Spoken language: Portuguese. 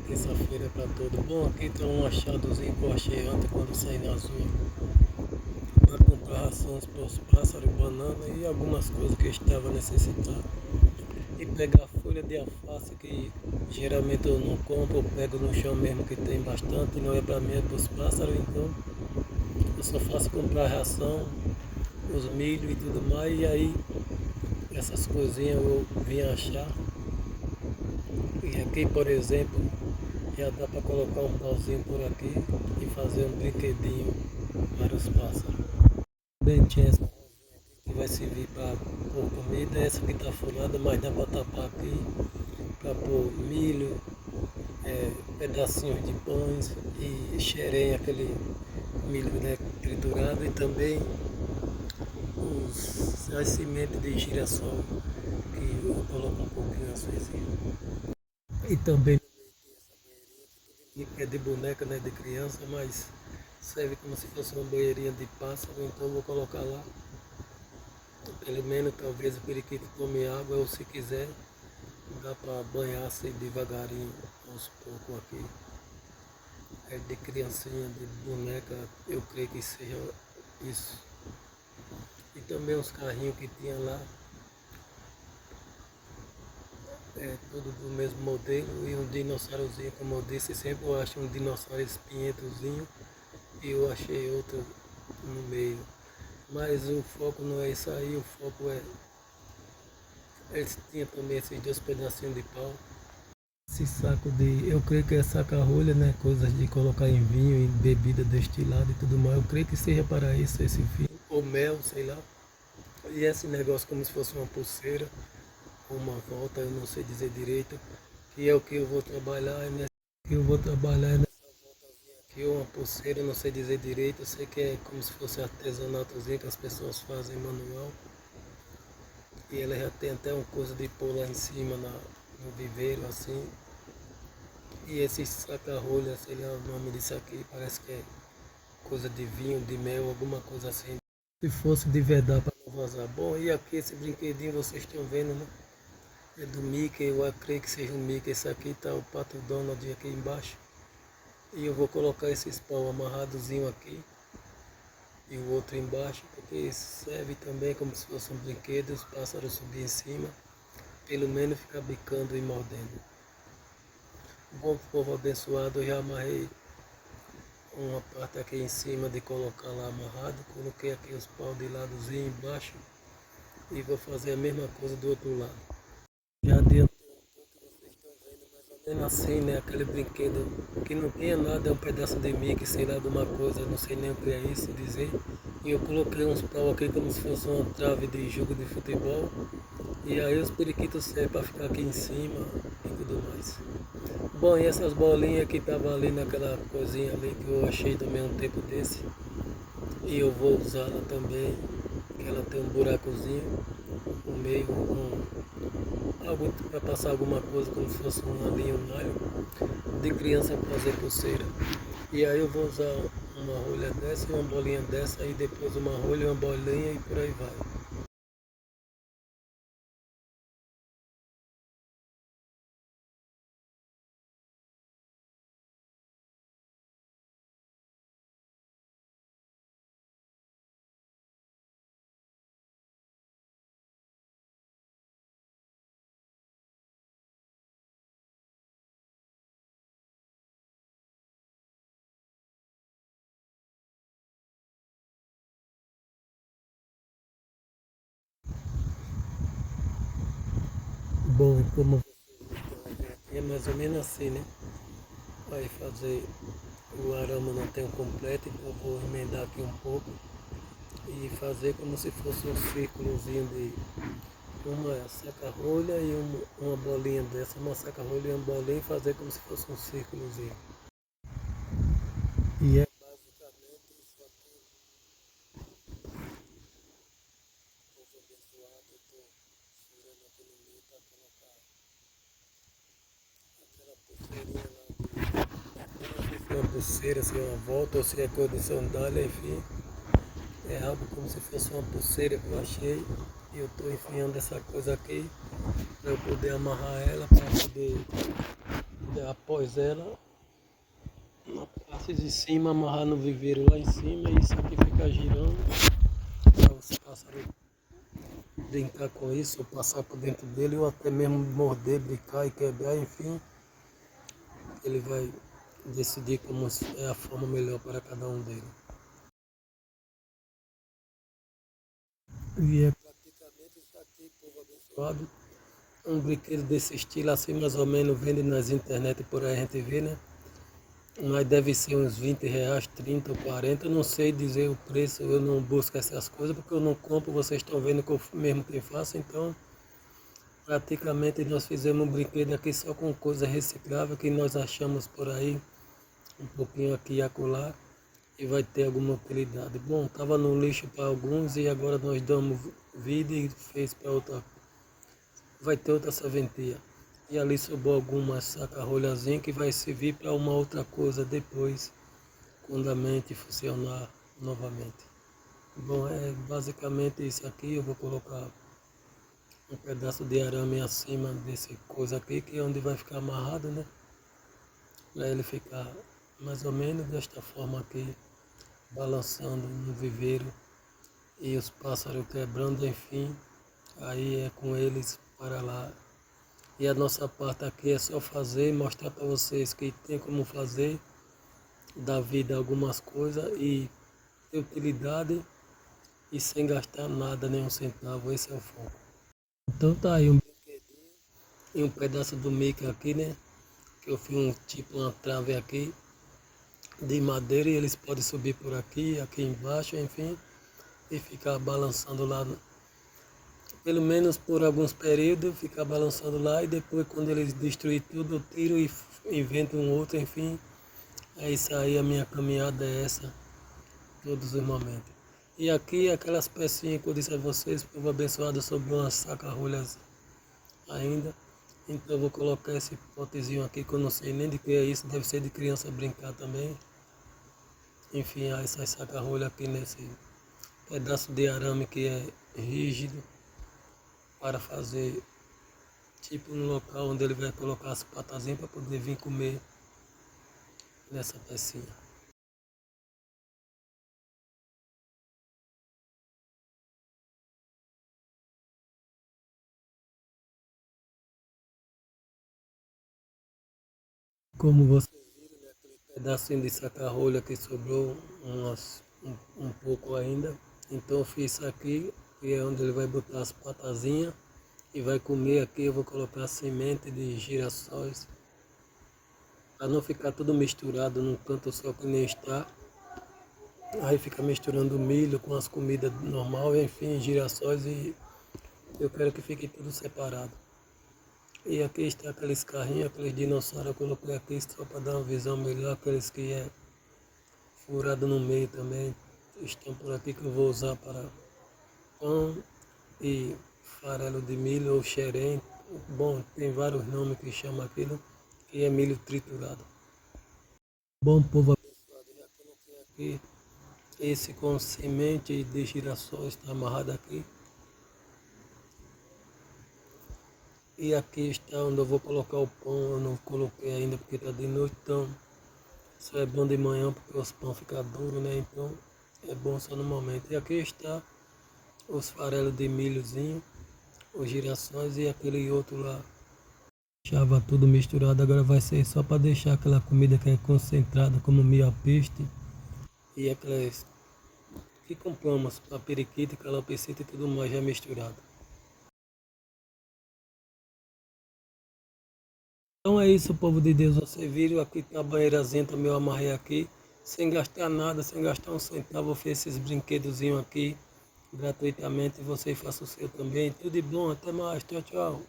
Terça-feira para todo. Bom, aqui tem um achadozinho que eu achei ontem quando saí na rua para comprar rações para os pássaros, banana e algumas coisas que eu estava necessitado. E pegar folha de alface que geralmente eu não compro, eu pego no chão mesmo que tem bastante, não é para mim, é para os pássaros, então eu só faço comprar ração, os milho e tudo mais, e aí essas coisinhas eu vim achar. E aqui, por exemplo, já dá para colocar um pauzinho por aqui e fazer um brinquedinho para os pássaros. Bem, tinha essa que vai servir para pôr comida, essa que está furada, mas dá para tapar aqui, para pôr milho, pedacinhos de pães e xerém, aquele milho, né, triturado, e também as sementes de girassol, que eu coloco um pouquinho assim. E também é de boneca, né, de criança, mas serve como se fosse uma banheirinha de pássaro, então eu vou colocar lá. Pelo menos talvez o periquito tome água, ou se quiser, dá para banhar-se devagarinho, aos poucos aqui. É de criancinha, de boneca, eu creio que seja isso. E também os carrinhos que tinha lá, tudo do mesmo modelo, e um dinossaurozinho, como eu disse, sempre eu acho um dinossauro espinhentozinho e eu achei outro no meio. Mas o foco não é isso aí, o foco é. Eles tinham também esses dois pedacinhos de pau. Esse saco de. Eu creio que é saca-rolha, né? Coisas de colocar em vinho, em bebida destilada e tudo mais. Eu creio que seja para isso esse vinho. Ou mel, sei lá. E esse negócio como se fosse uma pulseira, ou uma volta, eu não sei dizer direito. Que é o que eu vou trabalhar, é nessa que eu vou trabalhar é nessa voltazinha aqui, ou uma pulseira, eu não sei dizer direito. Eu sei que é como se fosse artesanatozinho que as pessoas fazem manual. E ela já tem até uma coisa de pôr lá em cima no viveiro assim. E esse saca-rolha, sei lá o nome disso aqui, parece que é coisa de vinho, de mel, alguma coisa assim. Se fosse de verdade para não vazar. Bom, e aqui esse brinquedinho vocês estão vendo, né? É do Mickey, eu acredito que seja o Mickey. Esse aqui tá o Pato Donald aqui embaixo. E eu vou colocar esses pau amarradozinho aqui e o outro embaixo, porque serve também como se fosse um brinquedo, os pássaros subir em cima, pelo menos ficar bicando e mordendo. Bom povo abençoado, eu já amarrei uma parte aqui em cima de colocar lá amarrado, coloquei aqui os pau de ladozinho embaixo e vou fazer a mesma coisa do outro lado. Já adiantei menos assim, né? Aquele brinquedo que não tinha nada, é um pedaço de Mickey, sei lá, alguma coisa, não sei nem o que é isso dizer. E eu coloquei uns pau aqui como se fosse uma trave de jogo de futebol. E aí os periquitos servem para ficar aqui em cima e tudo mais. Bom, e essas bolinhas que estavam ali naquela coisinha ali que eu achei também um tempo desse. E eu vou usá-la também, que ela tem um buracozinho no meio, algo para passar alguma coisa como se fosse uma linha, um alho, de criança para fazer pulseira. E aí eu vou usar uma rolha dessa e uma bolinha dessa, e depois uma rolha e uma bolinha e por aí vai. Bom, e como é mais ou menos assim, né? Vai fazer o arame não tem o completo, então eu vou emendar aqui um pouco e fazer como se fosse um círculozinho de uma saca-rolha e uma bolinha dessa, uma saca-rolha e uma bolinha, e fazer como se fosse um círculozinho. E é basicamente isso aqui, povo abençoado, eu estou furando aqui no meio para colocar aquela pulseirinha lá. Não sei se é uma pulseira, se é uma volta ou se é cor de sandália, enfim. É algo como se fosse uma pulseira que eu achei. E eu estou enfiando essa coisa aqui para eu poder amarrar ela, para poder após ela, na parte de cima, amarrar no viveiro lá em cima e isso aqui fica girando para os pássaros brincar com isso, ou passar por dentro dele, ou até mesmo morder, brincar e quebrar, enfim. Ele vai decidir como é a forma melhor para cada um deles. E é praticamente isso aqui, povo abençoado. Um brinquedo desse estilo, assim mais ou menos, vende nas internet por aí a gente vê, né? Mas deve ser uns R$ 20, 30 ou 40, eu não sei dizer o preço, eu não busco essas coisas porque eu não compro, vocês estão vendo que eu mesmo que faço, então praticamente nós fizemos um brinquedo aqui só com coisa reciclável que nós achamos por aí, um pouquinho aqui e acolá, e vai ter alguma utilidade. Bom, estava no lixo para alguns e agora nós damos vida e fez para outra, vai ter outra serventia. E ali sobrou algumas saca-rolhazinha que vai servir para uma outra coisa depois, quando a mente funcionar novamente. Bom, é basicamente isso aqui. Eu vou colocar um pedaço de arame acima desse coisa aqui, que é onde vai ficar amarrado, né? Para ele ficar mais ou menos desta forma aqui, balançando no viveiro e os pássaros quebrando, enfim. Aí é com eles para lá. E a nossa parte aqui é só fazer, mostrar para vocês que tem como fazer, dar vida a algumas coisas e ter utilidade e sem gastar nada, nenhum centavo. Esse é o foco. Então tá aí um brinquedinho e um pedaço do mica aqui, né? Que eu fiz um tipo uma trave aqui de madeira e eles podem subir por aqui, aqui embaixo, enfim, e ficar balançando lá, pelo menos por alguns períodos, ficar balançando lá e depois quando eles destruírem tudo, eu tiro e invento um outro, enfim. É isso aí, a minha caminhada é essa, todos os momentos. E aqui aquelas pecinhas que eu disse a vocês, povo abençoado, sobre umas saca-rolhas ainda. Então eu vou colocar esse potezinho aqui que eu não sei nem de que é isso, deve ser de criança brincar também. Enfim, essas saca-rolhas aqui nesse pedaço de arame que é rígido para fazer tipo no local onde ele vai colocar as patazinhas para poder vir comer nessa pecinha. Como vocês viram, né, aquele pedacinho de saca-rolha que sobrou um pouco ainda. Então eu fiz isso aqui, que é onde ele vai botar as patazinhas e vai comer aqui. Eu vou colocar semente de girassóis para não ficar tudo misturado num canto só que nem está. Aí fica misturando milho com as comidas normal, enfim, girassóis, e eu quero que fique tudo separado. E aqui está aqueles carrinhos, aqueles dinossauros, eu coloquei aqui só para dar uma visão melhor, aqueles que é furado no meio também, estão por aqui que eu vou usar para pão e farelo de milho ou xerém. Bom, tem vários nomes que chamam aquilo, que é milho triturado. Bom, povo abençoado, já coloquei aqui esse com semente de girassol, está amarrado aqui. E aqui está onde eu vou colocar o pão, eu não coloquei ainda porque está de noite, então só é bom de manhã porque os pão ficam duros, né? Então é bom só no momento. E aqui está os farelos de milhozinho, os girassóis e aquele outro lá. Deixava tudo misturado, agora vai ser só para deixar aquela comida que é concentrada como miopiste e aquelas que compramos para periquita, calopsita e tudo mais já misturado. Então é isso, povo de Deus, você viram aqui tem a banheirazinha também, eu amarrei aqui, sem gastar nada, sem gastar um centavo, eu fiz esses brinquedozinhos aqui gratuitamente, você faça o seu também, tudo de bom, até mais, tchau, tchau.